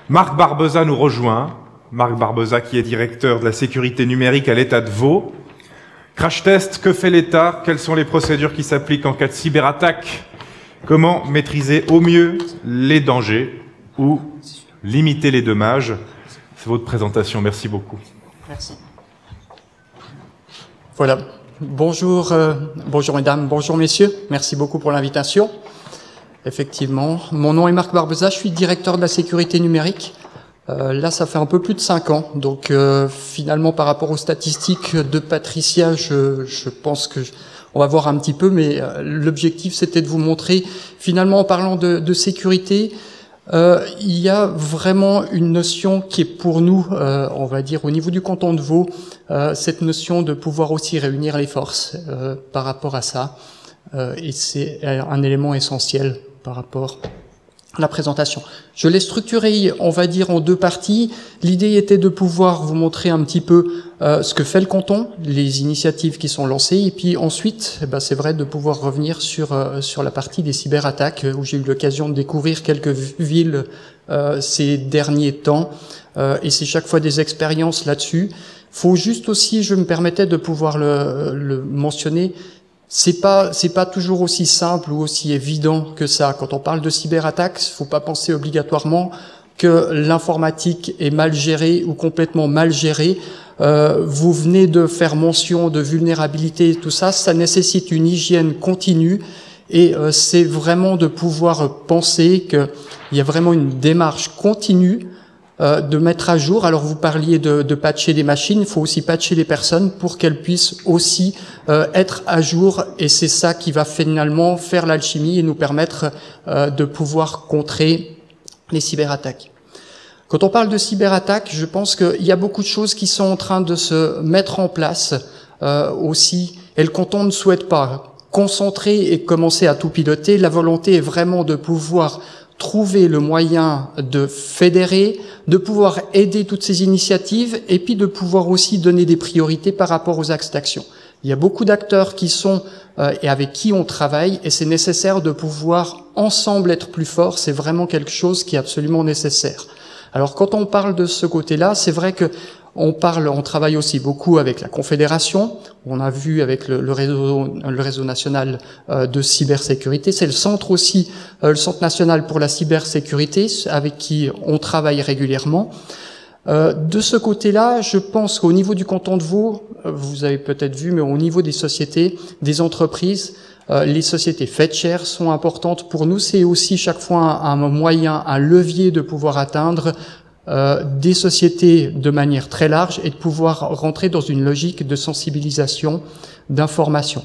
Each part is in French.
Marc Barbeza nous rejoint. Marc Barbeza qui est directeur de la sécurité numérique à l'État de Vaud. Crash test, que fait l'État? Quelles sont les procédures qui s'appliquent en cas de cyberattaque? Comment maîtriser au mieux les dangers ou limiter les dommages? C'est votre présentation, merci beaucoup. Merci. Voilà, bonjour, bonjour mesdames, bonjour messieurs, merci beaucoup pour l'invitation. Effectivement, mon nom est Marc Barbeza, je suis directeur de la sécurité numérique. Là, ça fait un peu plus de 5 ans, donc finalement par rapport aux statistiques de Patricia, je pense que on va voir un petit peu, mais l'objectif c'était de vous montrer, finalement en parlant de sécurité, il y a vraiment une notion qui est pour nous, on va dire au niveau du canton de Vaud, cette notion de pouvoir aussi réunir les forces par rapport à ça, et c'est un élément essentiel par rapport à la présentation. Je l'ai structuré, on va dire, en 2 parties. L'idée était de pouvoir vous montrer un petit peu ce que fait le canton, les initiatives qui sont lancées, et puis ensuite, c'est vrai de pouvoir revenir sur la partie des cyberattaques, où j'ai eu l'occasion de découvrir quelques villes ces derniers temps, et c'est chaque fois des expériences là-dessus. Faut juste aussi, je me permettais de pouvoir le mentionner, c'est pas toujours aussi simple ou aussi évident que ça. Quand on parle de cyberattaque, faut pas penser obligatoirement que l'informatique est mal gérée ou complètement mal gérée. Vous venez de faire mention de vulnérabilité et tout ça, ça nécessite une hygiène continue et c'est vraiment de pouvoir penser qu'il y a vraiment une démarche continue de mettre à jour. Alors vous parliez de patcher des machines, il faut aussi patcher les personnes pour qu'elles puissent aussi être à jour, et c'est ça qui va finalement faire l'alchimie et nous permettre de pouvoir contrer les cyberattaques. Quand on parle de cyberattaque, je pense qu'il y a beaucoup de choses qui sont en train de se mettre en place aussi, et le canton ne souhaite pas concentrer et commencer à tout piloter. La volonté est vraiment de pouvoir trouver le moyen de fédérer, de pouvoir aider toutes ces initiatives et puis de pouvoir aussi donner des priorités par rapport aux axes d'action. Il y a beaucoup d'acteurs qui sont et avec qui on travaille, et c'est nécessaire de pouvoir ensemble être plus forts. C'est vraiment quelque chose qui est absolument nécessaire. Alors quand on parle de ce côté-là, c'est vrai que on travaille aussi beaucoup avec la Confédération. On a vu avec le réseau national de cybersécurité. C'est le centre aussi, le Centre national pour la cybersécurité, avec qui on travaille régulièrement. De ce côté-là, je pense qu'au niveau du canton de Vaud, vous avez peut-être vu, mais au niveau des sociétés, des entreprises, les sociétés FedShare sont importantes pour nous. C'est aussi chaque fois un moyen, un levier de pouvoir atteindre des sociétés de manière très large et de pouvoir rentrer dans une logique de sensibilisation, d'information.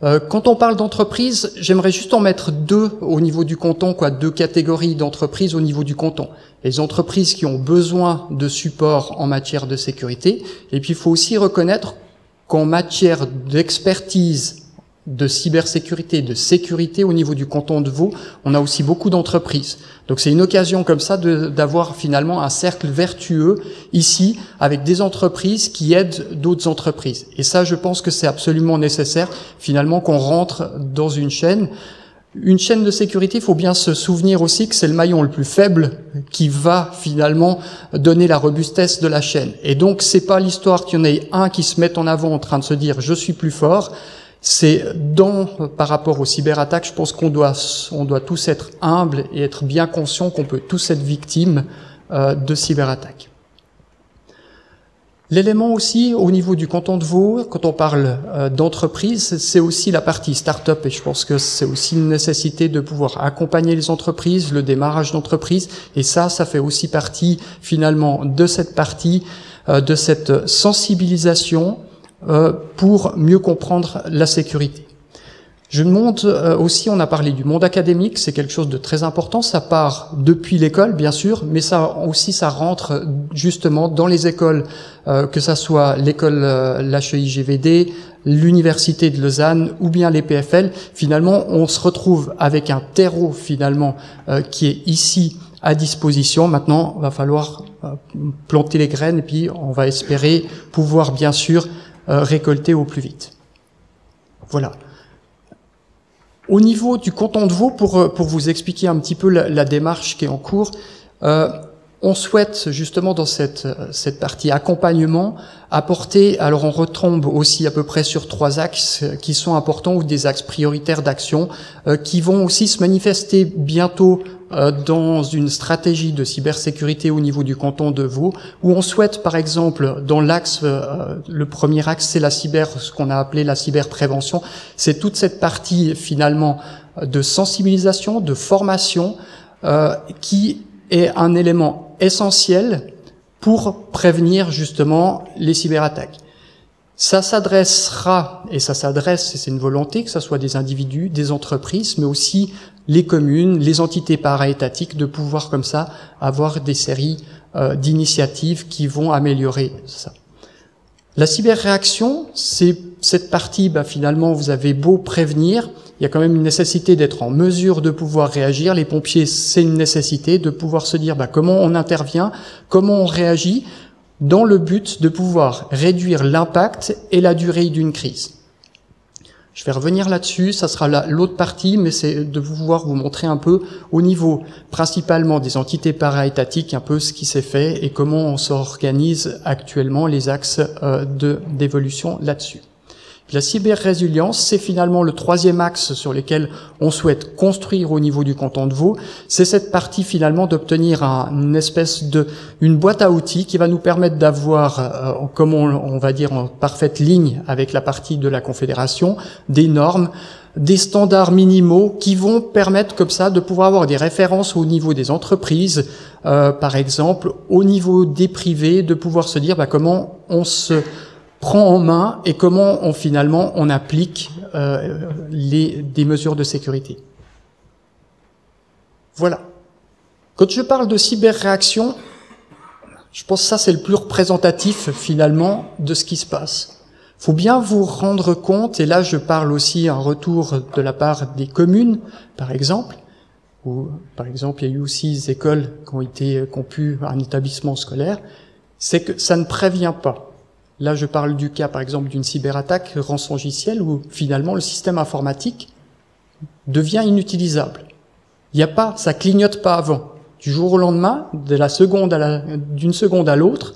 Quand on parle d'entreprise, j'aimerais juste en mettre 2 au niveau du canton, 2 catégories d'entreprises au niveau du canton. Les entreprises qui ont besoin de support en matière de sécurité, et puis il faut aussi reconnaître qu'en matière d'expertise de cybersécurité, de sécurité au niveau du canton de Vaud, on a aussi beaucoup d'entreprises. Donc c'est une occasion comme ça d'avoir finalement un cercle vertueux ici avec des entreprises qui aident d'autres entreprises. Et ça, je pense que c'est absolument nécessaire finalement qu'on rentre dans une chaîne. Une chaîne de sécurité, il faut bien se souvenir aussi que c'est le maillon le plus faible qui va finalement donner la robustesse de la chaîne. Et donc c'est pas l'histoire qu'il y en ait un qui se mette en avant en train de se dire je suis plus fort. C'est par rapport aux cyberattaques, je pense qu'on doit tous être humbles et être bien conscients qu'on peut tous être victimes de cyberattaques. L'élément aussi au niveau du canton de Vaud, quand on parle d'entreprise, c'est aussi la partie start-up, et je pense que c'est aussi une nécessité de pouvoir accompagner les entreprises, le démarrage d'entreprise, et ça fait aussi partie finalement de cette partie, de cette sensibilisation pour mieux comprendre la sécurité. Je montre aussi, on a parlé du monde académique, c'est quelque chose de très important, ça part depuis l'école bien sûr, mais ça rentre justement dans les écoles, que ça soit l'école l'HEIGVD, l'université de Lausanne ou bien les PFL. Finalement, on se retrouve avec un terreau finalement qui est ici à disposition. Maintenant, il va falloir planter les graines et puis on va espérer pouvoir bien sûr récolter au plus vite. Voilà. Au niveau du canton de Vaud, pour vous expliquer un petit peu la démarche qui est en cours, on souhaite justement dans cette partie accompagnement apporter, alors on retombe aussi à peu près sur 3 axes qui sont importants, ou des axes prioritaires d'action qui vont aussi se manifester bientôt dans une stratégie de cybersécurité au niveau du canton de Vaud, où on souhaite par exemple dans l'axe, le premier axe c'est ce qu'on a appelé la cyberprévention, c'est toute cette partie finalement de sensibilisation, de formation qui est un élément essentiel pour prévenir justement les cyberattaques. Ça s'adressera, et c'est une volonté, que ce soit des individus, des entreprises, mais aussi les communes, les entités para-étatiques, de pouvoir comme ça avoir des séries d'initiatives qui vont améliorer ça. La cyberréaction, c'est cette partie, finalement, vous avez beau prévenir, il y a quand même une nécessité d'être en mesure de pouvoir réagir. Les pompiers, c'est une nécessité de pouvoir se dire comment on intervient, comment on réagit, dans le but de pouvoir réduire l'impact et la durée d'une crise. Je vais revenir là-dessus, ça sera l'autre partie, mais c'est de pouvoir vous montrer un peu au niveau principalement des entités para-étatiques, un peu ce qui s'est fait et comment on s'organise actuellement, les axes d'évolution là-dessus. La cyber-résilience, c'est finalement le 3e axe sur lequel on souhaite construire au niveau du canton de Vaud. C'est cette partie finalement d'obtenir une boîte à outils qui va nous permettre d'avoir, comme on va dire en parfaite ligne avec la partie de la Confédération, des normes, des standards minimaux qui vont permettre comme ça de pouvoir avoir des références au niveau des entreprises, par exemple, au niveau des privés, de pouvoir se dire comment on se prend en main et comment on applique des mesures de sécurité. Voilà. Quand je parle de cyberréaction, je pense que ça c'est le plus représentatif finalement de ce qui se passe. Faut bien vous rendre compte, et là je parle aussi un retour de la part des communes, par exemple, où par exemple il y a eu aussi des écoles qui ont pu un établissement scolaire, c'est que ça ne prévient pas. Là, je parle du cas, par exemple, d'une cyberattaque rançongiciel où, finalement, le système informatique devient inutilisable. Ça clignote pas avant. Du jour au lendemain, d'une seconde à l'autre,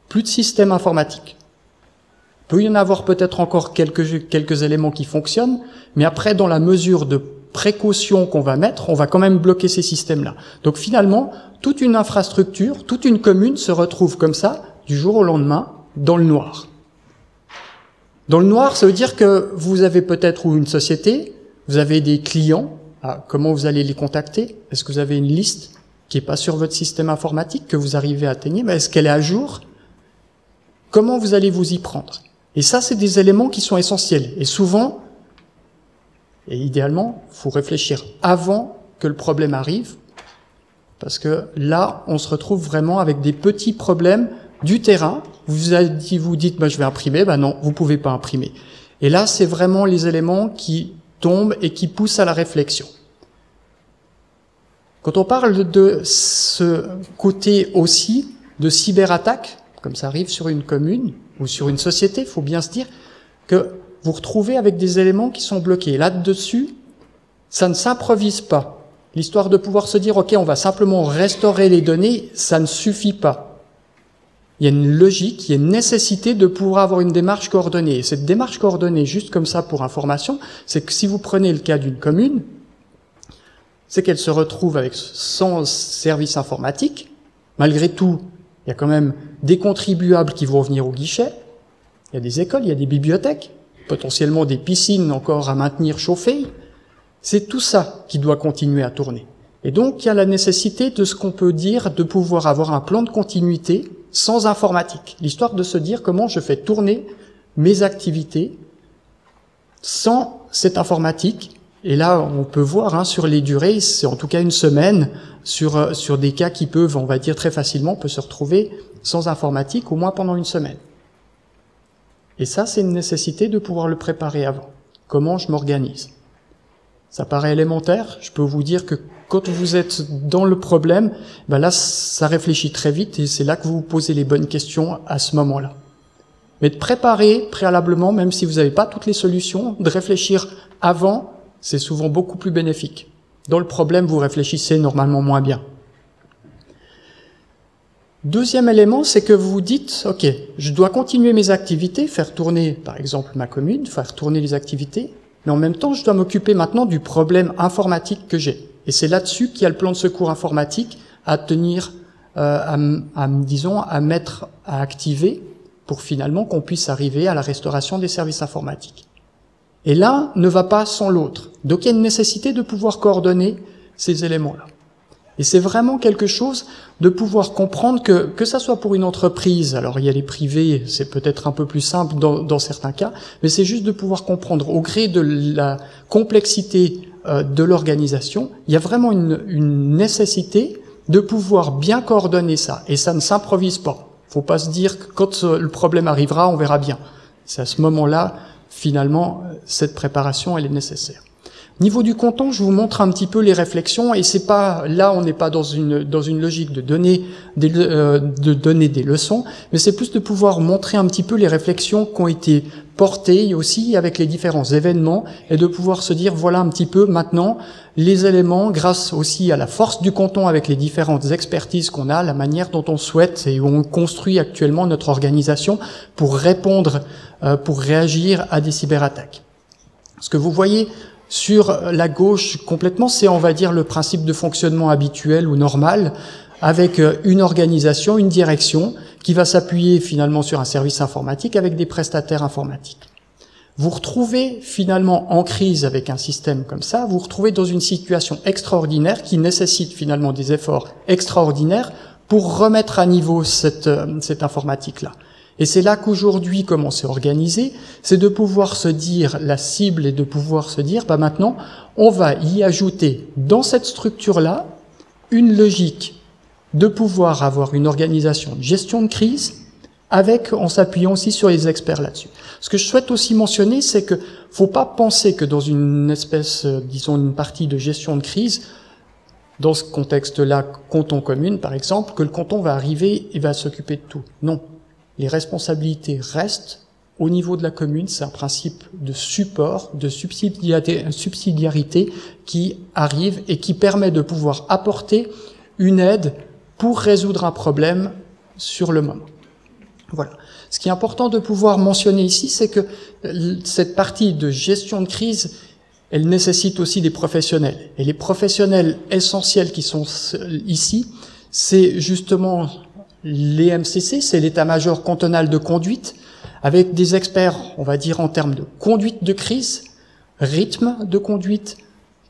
plus de système informatique. Il peut y en avoir peut-être encore quelques éléments qui fonctionnent, mais après, dans la mesure de précaution qu'on va mettre, on va quand même bloquer ces systèmes-là. Donc, finalement, toute une infrastructure, toute une commune se retrouve comme ça, du jour au lendemain, dans le noir. Dans le noir, ça veut dire que vous avez peut-être une société, vous avez des clients, comment vous allez les contacter? Est-ce que vous avez une liste qui n'est pas sur votre système informatique, que vous arrivez à atteindre? Est-ce qu'elle est à jour? Comment vous allez vous y prendre? Et ça, c'est des éléments qui sont essentiels. Et souvent, et idéalement, il faut réfléchir avant que le problème arrive, parce que là, on se retrouve vraiment avec des petits problèmes du terrain. Vous dites je vais imprimer, non, vous pouvez pas imprimer. Et là, c'est vraiment les éléments qui tombent et qui poussent à la réflexion. Quand on parle de ce côté aussi de cyberattaque, comme ça arrive sur une commune ou sur une société, il faut bien se dire que vous retrouvez avec des éléments qui sont bloqués. Là-dessus, ça ne s'improvise pas. L'histoire de pouvoir se dire, OK, on va simplement restaurer les données, ça ne suffit pas. Il y a une logique, il y a une nécessité de pouvoir avoir une démarche coordonnée. Et cette démarche coordonnée, juste comme ça pour information, c'est que si vous prenez le cas d'une commune, c'est qu'elle se retrouve avec son service informatique. Malgré tout, il y a quand même des contribuables qui vont venir au guichet. Il y a des écoles, il y a des bibliothèques, potentiellement des piscines encore à maintenir chauffées. C'est tout ça qui doit continuer à tourner. Et donc, il y a la nécessité de ce qu'on peut dire, de pouvoir avoir un plan de continuité sans informatique. L'histoire de se dire comment je fais tourner mes activités sans cette informatique. Et là, on peut voir sur les durées, c'est en tout cas une semaine, sur des cas qui peuvent, on va dire très facilement, on peut se retrouver sans informatique au moins pendant une semaine. Et ça, c'est une nécessité de pouvoir le préparer avant. Comment je m'organise? Ça paraît élémentaire, je peux vous dire que quand vous êtes dans le problème, là, ça réfléchit très vite et c'est là que vous vous posez les bonnes questions à ce moment-là. Mais de préparer préalablement, même si vous n'avez pas toutes les solutions, de réfléchir avant, c'est souvent beaucoup plus bénéfique. Dans le problème, vous réfléchissez normalement moins bien. Deuxième élément, c'est que vous vous dites, ok, je dois continuer mes activités, faire tourner, par exemple, ma commune, faire tourner les activités, mais en même temps, je dois m'occuper maintenant du problème informatique que j'ai. Et c'est là-dessus qu'il y a le plan de secours informatique à tenir, à mettre, à activer, pour finalement qu'on puisse arriver à la restauration des services informatiques. Et l'un ne va pas sans l'autre. Donc il y a une nécessité de pouvoir coordonner ces éléments-là. Et c'est vraiment quelque chose de pouvoir comprendre que ça soit pour une entreprise, alors il y a les privés, c'est peut-être un peu plus simple dans certains cas, mais c'est juste de pouvoir comprendre au gré de la complexité de l'organisation, il y a vraiment une nécessité de pouvoir bien coordonner ça. Et ça ne s'improvise pas. Faut pas se dire que quand le problème arrivera, on verra bien. C'est à ce moment-là, finalement, cette préparation, elle est nécessaire. Niveau du canton, je vous montre un petit peu les réflexions, et c'est pas là, on n'est pas dans une logique de donner des leçons, mais c'est plus de pouvoir montrer un petit peu les réflexions qui ont été portées aussi avec les différents événements, et de pouvoir se dire voilà un petit peu maintenant les éléments, grâce aussi à la force du canton avec les différentes expertises qu'on a, la manière dont on souhaite et où on construit actuellement notre organisation pour répondre, pour réagir à des cyberattaques. Ce que vous voyez sur la gauche complètement, c'est, on va dire, le principe de fonctionnement habituel ou normal, avec une organisation, une direction, qui va s'appuyer finalement sur un service informatique avec des prestataires informatiques. Vous retrouvez finalement en crise avec un système comme ça, vous retrouvez dans une situation extraordinaire qui nécessite finalement des efforts extraordinaires pour remettre à niveau cette informatique-là. Et c'est là qu'aujourd'hui, comment c'est organisé, c'est de pouvoir se dire, la cible est de pouvoir se dire, bah maintenant, on va y ajouter dans cette structure-là une logique de pouvoir avoir une organisation de gestion de crise en s'appuyant aussi sur les experts là-dessus. Ce que je souhaite aussi mentionner, c'est que faut pas penser que dans une espèce, disons, une partie de gestion de crise, dans ce contexte-là, canton commune, par exemple, que le canton va arriver et va s'occuper de tout. Non. Les responsabilités restent au niveau de la commune, c'est un principe de support, de subsidiarité qui arrive et qui permet de pouvoir apporter une aide pour résoudre un problème sur le moment. Voilà. Ce qui est important de pouvoir mentionner ici, c'est que cette partie de gestion de crise, elle nécessite aussi des professionnels. Et les professionnels essentiels qui sont ici, c'est justement les MCC, c'est l'état-major cantonal de conduite, avec des experts, on va dire, en termes de conduite de crise, rythme de conduite,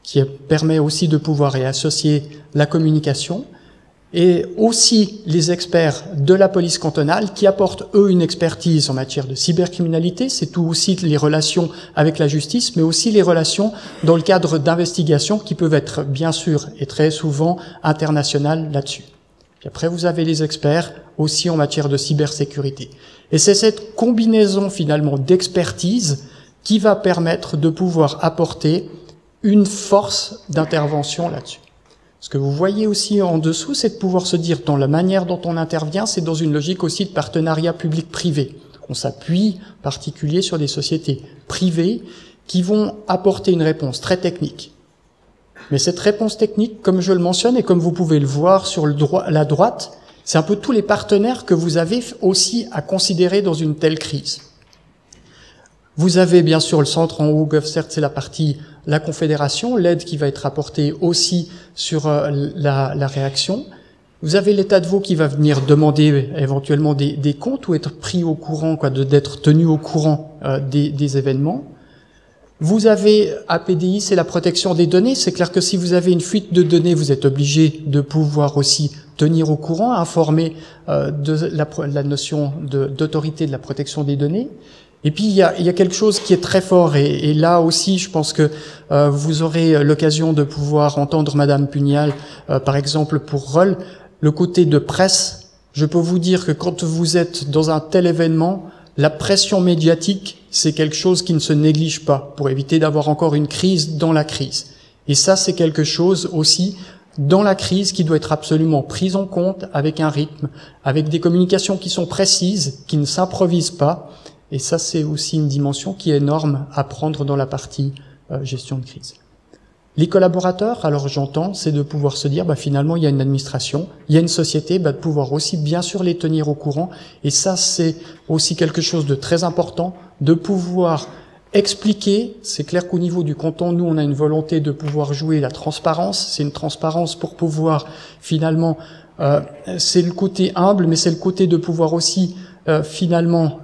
qui permet aussi de pouvoir y associer la communication, et aussi les experts de la police cantonale qui apportent, eux, une expertise en matière de cybercriminalité. C'est tout aussi les relations avec la justice, mais aussi les relations dans le cadre d'investigations qui peuvent être, bien sûr, et très souvent, internationales là-dessus. Puis après, vous avez les experts aussi en matière de cybersécurité. Et c'est cette combinaison, finalement, d'expertise qui va permettre de pouvoir apporter une force d'intervention là-dessus. Ce que vous voyez aussi en dessous, c'est de pouvoir se dire, dans la manière dont on intervient, c'est dans une logique aussi de partenariat public-privé. On s'appuie en particulier sur des sociétés privées qui vont apporter une réponse très technique. Mais cette réponse technique, comme je le mentionne et comme vous pouvez le voir sur la droite, c'est un peu tous les partenaires que vous avez aussi à considérer dans une telle crise. Vous avez bien sûr le centre en haut, GovCert, c'est la partie, la confédération, l'aide qui va être apportée aussi sur la réaction. Vous avez l'État de Vaud qui va venir demander éventuellement des comptes ou être pris au courant, d'être tenu au courant des événements. Vous avez APDI, c'est la protection des données. C'est clair que si vous avez une fuite de données, vous êtes obligé de pouvoir aussi tenir au courant, informer de la notion d'autorité de la protection des données. Et puis il y a quelque chose qui est très fort et là aussi je pense que vous aurez l'occasion de pouvoir entendre Madame Pugnal, par exemple pour Roll, le côté de presse. Je peux vous dire que quand vous êtes dans un tel événement, la pression médiatique, c'est quelque chose qui ne se néglige pas pour éviter d'avoir encore une crise dans la crise. Et ça, c'est quelque chose aussi dans la crise qui doit être absolument prise en compte avec un rythme, avec des communications qui sont précises, qui ne s'improvisent pas. Et ça, c'est aussi une dimension qui est énorme à prendre dans la partie gestion de crise. Les collaborateurs, alors j'entends, c'est de pouvoir se dire, finalement, il y a une administration, il y a une société, de pouvoir aussi bien sûr les tenir au courant. Et ça, c'est aussi quelque chose de très important, de pouvoir expliquer. C'est clair qu'au niveau du canton, nous, on a une volonté de pouvoir jouer la transparence. C'est une transparence pour pouvoir, finalement, c'est le côté humble, mais c'est le côté de pouvoir aussi, finalement,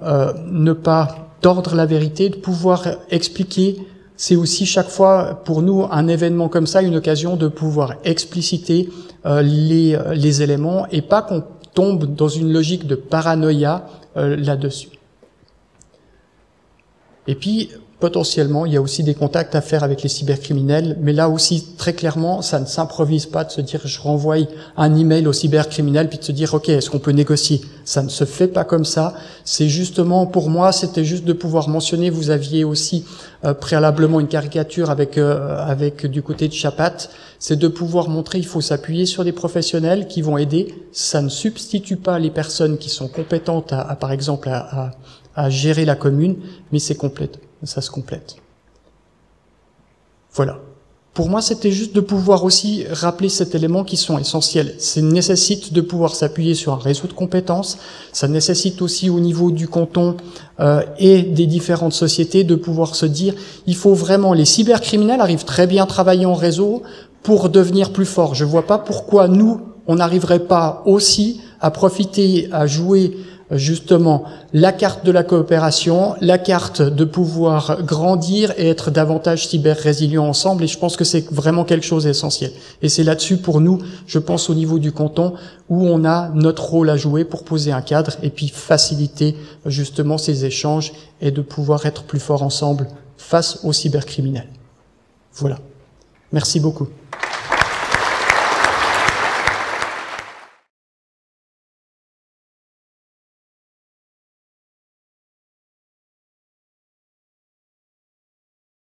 ne pas tordre la vérité, de pouvoir expliquer. C'est aussi chaque fois pour nous un événement comme ça, une occasion de pouvoir expliciter les éléments et pas qu'on tombe dans une logique de paranoïa là-dessus. Et puis, potentiellement, il y a aussi des contacts à faire avec les cybercriminels, mais là aussi, très clairement, ça ne s'improvise pas de se dire je renvoie un email au cybercriminel puis de se dire ok, est-ce qu'on peut négocier? Ça ne se fait pas comme ça. C'est justement, pour moi, c'était juste de pouvoir mentionner, vous aviez aussi préalablement une caricature avec du côté de Chapat, c'est de pouvoir montrer il faut s'appuyer sur des professionnels qui vont aider. Ça ne substitue pas les personnes qui sont compétentes par exemple, à gérer la commune, mais c'est complète. Ça se complète. Voilà. Pour moi, c'était juste de pouvoir aussi rappeler cet élément qui sont essentiels. Ça nécessite de pouvoir s'appuyer sur un réseau de compétences. Ça nécessite aussi au niveau du canton et des différentes sociétés de pouvoir se dire, il faut vraiment, les cybercriminels arrivent très bien à travailler en réseau pour devenir plus forts. Je vois pas pourquoi nous, on n'arriverait pas aussi à profiter, à jouer justement la carte de la coopération, la carte de pouvoir grandir et être davantage cyber-résilients ensemble, et je pense que c'est vraiment quelque chose d'essentiel. Et c'est là-dessus pour nous, je pense au niveau du canton, où on a notre rôle à jouer pour poser un cadre et puis faciliter justement ces échanges et de pouvoir être plus forts ensemble face aux cybercriminels. Voilà. Merci beaucoup.